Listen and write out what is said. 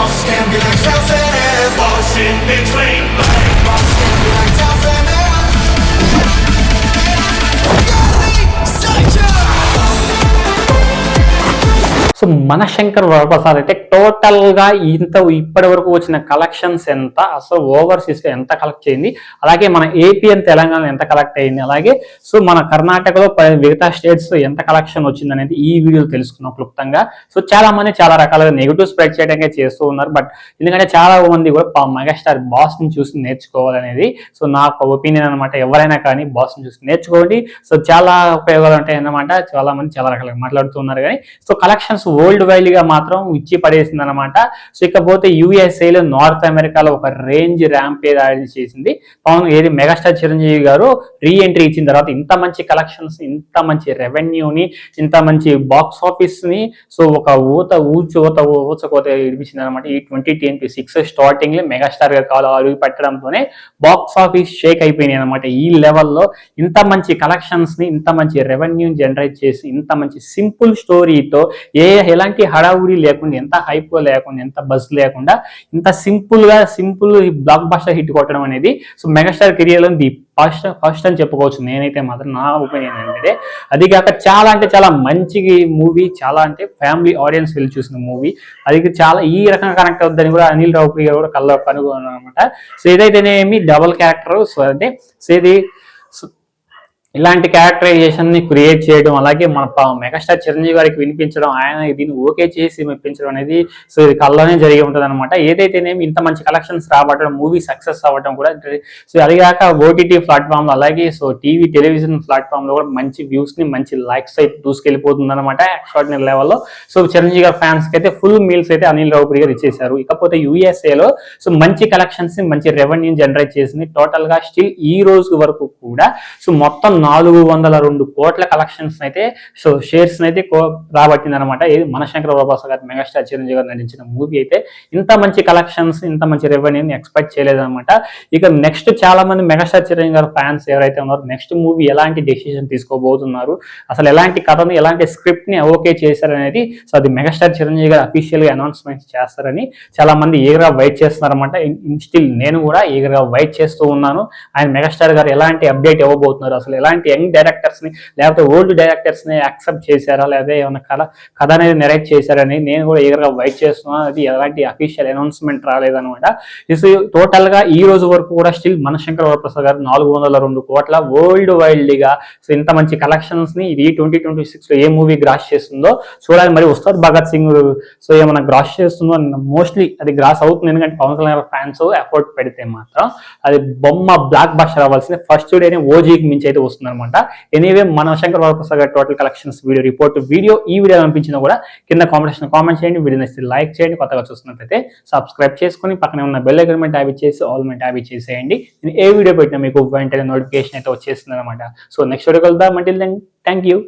Boss can be like Chelsea, boss in between. Boss can be like Chelsea. So Manashankar Varaprasad అయితే total గా ఇప్పటి వరకు వచ్చిన కలెక్షన్స్ ఎంత, అసలు ఓవర్సీస్ ఎంత కలెక్ట్ చేయింది, అలాగే మన ఏపీ అండ్ తెలంగాణ ఎంత కలెక్ట్ అయింది, అలాగే సో మన కర్ణాటకలో మిగతా స్టేట్స్ ఎంత కలెక్షన్ వచ్చింది అనేది ఈ వీడియోలో తెలుసుకున్నాం క్లుప్తంగా. సో చాలా మంది చాలా రకాలుగా నెగిటివ్ స్ప్రెడ్ చేయడానికి చేస్తూ ఉన్నారు. బట్ ఎందుకంటే చాలా మంది కూడా మెగాస్టార్ బాస్ ని చూసి నేర్చుకోవాలనేది సో నా ఒపీనియన్ అనమాట. ఎవరైనా కానీ బాస్ ని చూసి నేర్చుకోండి. సో చాలా ఉపయోగాలు ఉంటాయి అన్నమాట. చాలా మంది చాలా రకాలుగా మాట్లాడుతున్నారు కానీ సో కలెక్షన్స్ వరల్డ్ వైడ్ గా మాత్రం ఇచ్చి పడేసింది అనమాట. సో ఇకపోతే యుఎస్ఏలో నార్త్ అమెరికాలో ఒక రేంజ్ ర్యాంపేజ్ చేసింది ఏది మెగాస్టార్ చిరంజీవి గారు రీ ఎంట్రీ ఇచ్చిన తర్వాత ఇంత మంచి కలెక్షన్స్, ఇంత మంచి రెవెన్యూని, ఇంత మంచి బాక్స్ ఆఫీస్ ని సో ఒక ఊచకోత ఇడిపించింది అనమాట. ఈ 2026 స్టార్టింగ్ లో మెగాస్టార్ గారు కాలు అడుగు పెట్టడంతోనే బాక్స్ ఆఫీస్ షేక్ అయిపోయినాయి అనమాట. ఈ లెవెల్లో ఇంత మంచి కలెక్షన్స్ ని, ఇంత మంచి రెవెన్యూ జనరేట్ చేసి, ఇంత మంచి సింపుల్ స్టోరీతో ఎలాంటి హడావుడి లేకుండా, ఎంత హైప్ లేకుండా, ఎంత బజ్ లేకుండా ఇంత సింపుల్ బ్లాక్ బస్టర్ హిట్ కొట్టడం అనేది సో మెగాస్టార్ కెరియర్ లో ది ఫస్ట్ అని చెప్పుకోవచ్చు. నేనైతే మాత్రం నా ఒపీనియన్ ఏంటంటే అది కాక చాలా అంటే చాలా మంచి మూవీ, చాలా అంటే ఫ్యామిలీ ఆడియన్స్ వెళ్ళి చూసిన మూవీ. అది చాలా ఈ రకంగా కనెక్ట్ అవుతుందని కూడా అనిల్ రావుపూడి గారు కూడా కనుగొన్నారు అనమాట. సో ఏదైతేనేమి డబుల్ క్యారెక్టర్ సో అంటే సో ఇది ఇలాంటి క్యారెక్టరైజేషన్ ని క్రియేట్ చేయడం, అలాగే మన మెగాస్టార్ చిరంజీవి గారికి వినిపించడం, ఆయన దీన్ని ఓకే చేసి మెప్పించడం అనేది సో ఇది కల్లోనే జరిగి ఉంటుంది అనమాట. ఏదైతేనేమి ఇంత మంచి కలెక్షన్స్ రాబట్టడం, మూవీ సక్సెస్ అవ్వడం కూడా సో అదిగాక ఓటీటీ ప్లాట్ఫామ్ లో, అలాగే సో టీవీ టెలివిజన్ ప్లాట్ఫామ్ లో కూడా మంచి వ్యూస్ ని, మంచి లైక్స్ అయితే దూసుకెళ్ళిపోతుంది అనమాట ఎక్స్ట్రాడినరీ లెవెల్లో. సో చిరంజీవి గారి ఫ్యాన్స్ కి అయితే ఫుల్ మీల్స్ అయితే అనిల్ రావుపూడి గారు ఇచ్చేశారు. ఇకపోతే యుఎస్ఏలో సో మంచి కలెక్షన్స్ ని, మంచి రెవెన్యూ జనరేట్ చేసింది. టోటల్ గా స్టిల్ ఈ రోజు వరకు కూడా సో మొత్తం 402 కోట్ల కలెక్షన్స్ అయితే సో షేర్స్ అయితే రాబట్టింది అనమాట. ఇది మనశంకర్ వరప్రసాద్ గారు మెగాస్టార్ చిరంజీవి గారు నటించిన మూవీ అయితే ఇంత మంచి కలెక్షన్స్, ఇంత మంచి రెవెన్యూని ఎక్స్పెక్ట్ చేయలేదన్నమాట. ఇక నెక్స్ట్ చాలా మంది మెగాస్టార్ చిరంజీవి గారు ఫ్యాన్స్ ఎవరైతే ఉన్నారో నెక్స్ట్ మూవీ ఎలాంటి డెసిషన్ తీసుకోబోతున్నారు, అసలు ఎలాంటి కథను, ఎలాంటి స్క్రిప్ట్ ని ఓకే చేశారనేది సో అది మెగాస్టార్ చిరంజీవి గారు అఫీషియల్ గా అనౌన్స్మెంట్ చేస్తారని చాలా మంది ఈగర్గా వెయిట్ చేస్తున్నారన్నమాట. స్టిల్ నేను కూడా ఈగర్గా వెయిట్ చేస్తూ ఉన్నాను. ఆయన మెగాస్టార్ గారు ఎలాంటి అప్డేట్ ఇవ్వబోతున్నారు, అసలు ఎలాంటి యంగ్ డైరెక్టర్స్ ని లేకపోతే ఓల్డ్ డైరెక్టర్స్ ని యాక్సెప్ట్ చేశారా, లేదా ఏమైనా కథ అనేది నెరేట్ చేశారని నేను కూడా ఈగర్గా వెయిట్ చేస్తున్నాను. అది ఎలాంటి అఫీషియల్ అనౌన్స్మెంట్ రాలేదనమాట. టోటల్ గా ఈ రోజు వరకు కూడా స్టిల్ మనశంకర్ వరప్రసాద్ గారు 402 కోట్ల వరల్డ్ వైడ్ గా సో ఇంత మంచి కలెక్షన్స్ ని ఇది 2026 లో ఏ మూవీ గ్రాస్ చేస్తుందో చూడాలి. మరి ఉస్తాద్ భగత్ సింగ్ సో ఏమైనా గ్రాస్ చేస్తుందో, మోస్ట్లీ అది గ్రాస్ అవుతుంది. ఎందుకంటే పవన్ కళ్యాణ్ ఫ్యాన్స్ ఎఫర్ట్ పెడితే మాత్రం అది బొమ్మ బ్లాక్ బస్టర్ అవ్వాల్సింది. ఫస్ట్ డేనే ఓజీకి మించి అయితే వస్తుంది అనమాట. ఎనీవే మనశంకర్ వరప్రసాద్ గారి టోటల్ కలెక్షన్స్ వీడియో రిపోర్ట్ ఈ వీడియో అనిపించినా కూడా కింద కామెంట్ చేయండి. వీడియో నచ్చితే లైక్ చేయండి. కొత్తగా చూస్తున్నట్లయితే సబ్స్క్రైబ్ చేసుకుని పక్కనే ఉన్న బెల్ ఐకాన్ మీద ట్యాప్ చేసి ఆల్ మీద ట్యాప్ చేసేయండి. నేను ఏ వీడియో పెట్టినా మీకు వెంటనే నోటిఫికేషన్ అయితే వచ్చేస్తుంది అనమాట. సో నెక్స్ట్ వీడియో కలుద్దాం. Until then thank you.